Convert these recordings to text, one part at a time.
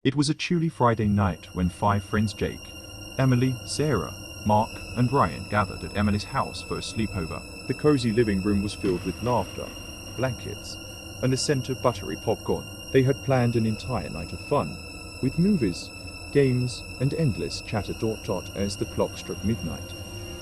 It was a chilly Friday night when 5 friends Jake, Emily, Sarah, Mark, and Ryan gathered at Emily's house for a sleepover. The cozy living room was filled with laughter, blankets, and a scent of buttery popcorn. They had planned an entire night of fun, with movies, games, and endless chatter. As the clock struck midnight,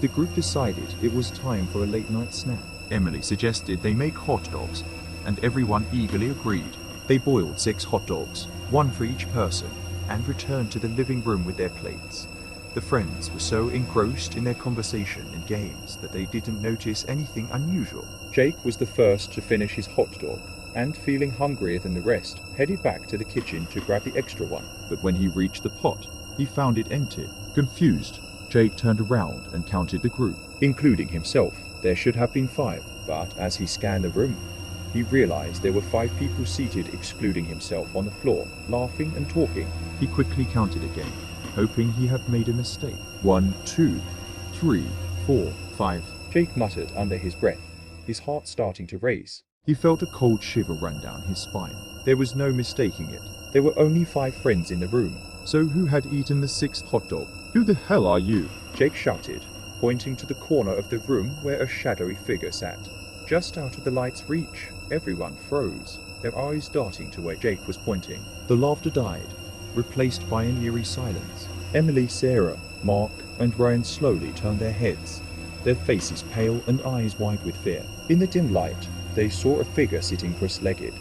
the group decided it was time for a late-night snack. Emily suggested they make hot dogs, and everyone eagerly agreed. They boiled 6 hot dogs, one for each person, and returned to the living room with their plates. The friends were so engrossed in their conversation and games that they didn't notice anything unusual. Jake was the first to finish his hot dog, and feeling hungrier than the rest, headed back to the kitchen to grab the extra one. But when he reached the pot, he found it empty. Confused, Jake turned around and counted the group, including himself. There should have been 5, but as he scanned the room, he realized there were 5 people seated, excluding himself, on the floor, laughing and talking. He quickly counted again, hoping he had made a mistake. 1, 2, 3, 4, 5. Jake muttered under his breath, his heart starting to race. He felt a cold shiver run down his spine. There was no mistaking it. There were only 5 friends in the room. So who had eaten the 6th hot dog? "Who the hell are you?" Jake shouted, pointing to the corner of the room where a shadowy figure sat, just out of the light's reach. Everyone froze, their eyes darting to where Jake was pointing. The laughter died, replaced by an eerie silence. Emily, Sarah, Mark, and Ryan slowly turned their heads, their faces pale and eyes wide with fear. In the dim light, they saw a figure sitting cross-legged,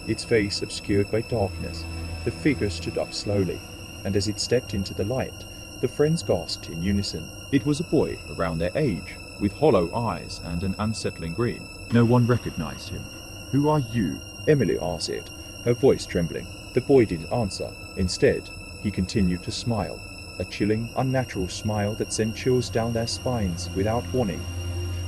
its face obscured by darkness. The figure stood up slowly, and as it stepped into the light, the friends gasped in unison. It was a boy around their age, with hollow eyes and an unsettling grin. No one recognized him. "Who are you?" Emily asked it, her voice trembling. The boy didn't answer. Instead, he continued to smile, a chilling, unnatural smile that sent chills down their spines without warning.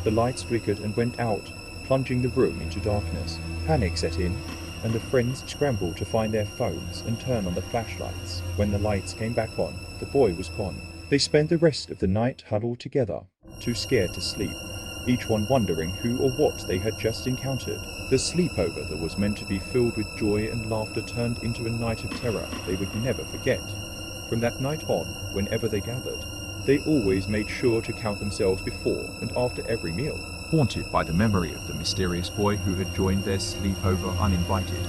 The lights flickered and went out, plunging the room into darkness. Panic set in, and the friends scrambled to find their phones and turn on the flashlights. When the lights came back on, the boy was gone. They spent the rest of the night huddled together, too scared to sleep, each one wondering who or what they had just encountered. The sleepover that was meant to be filled with joy and laughter turned into a night of terror they would never forget. From that night on, whenever they gathered, they always made sure to count themselves before and after every meal. Haunted by the memory of the mysterious boy who had joined their sleepover uninvited,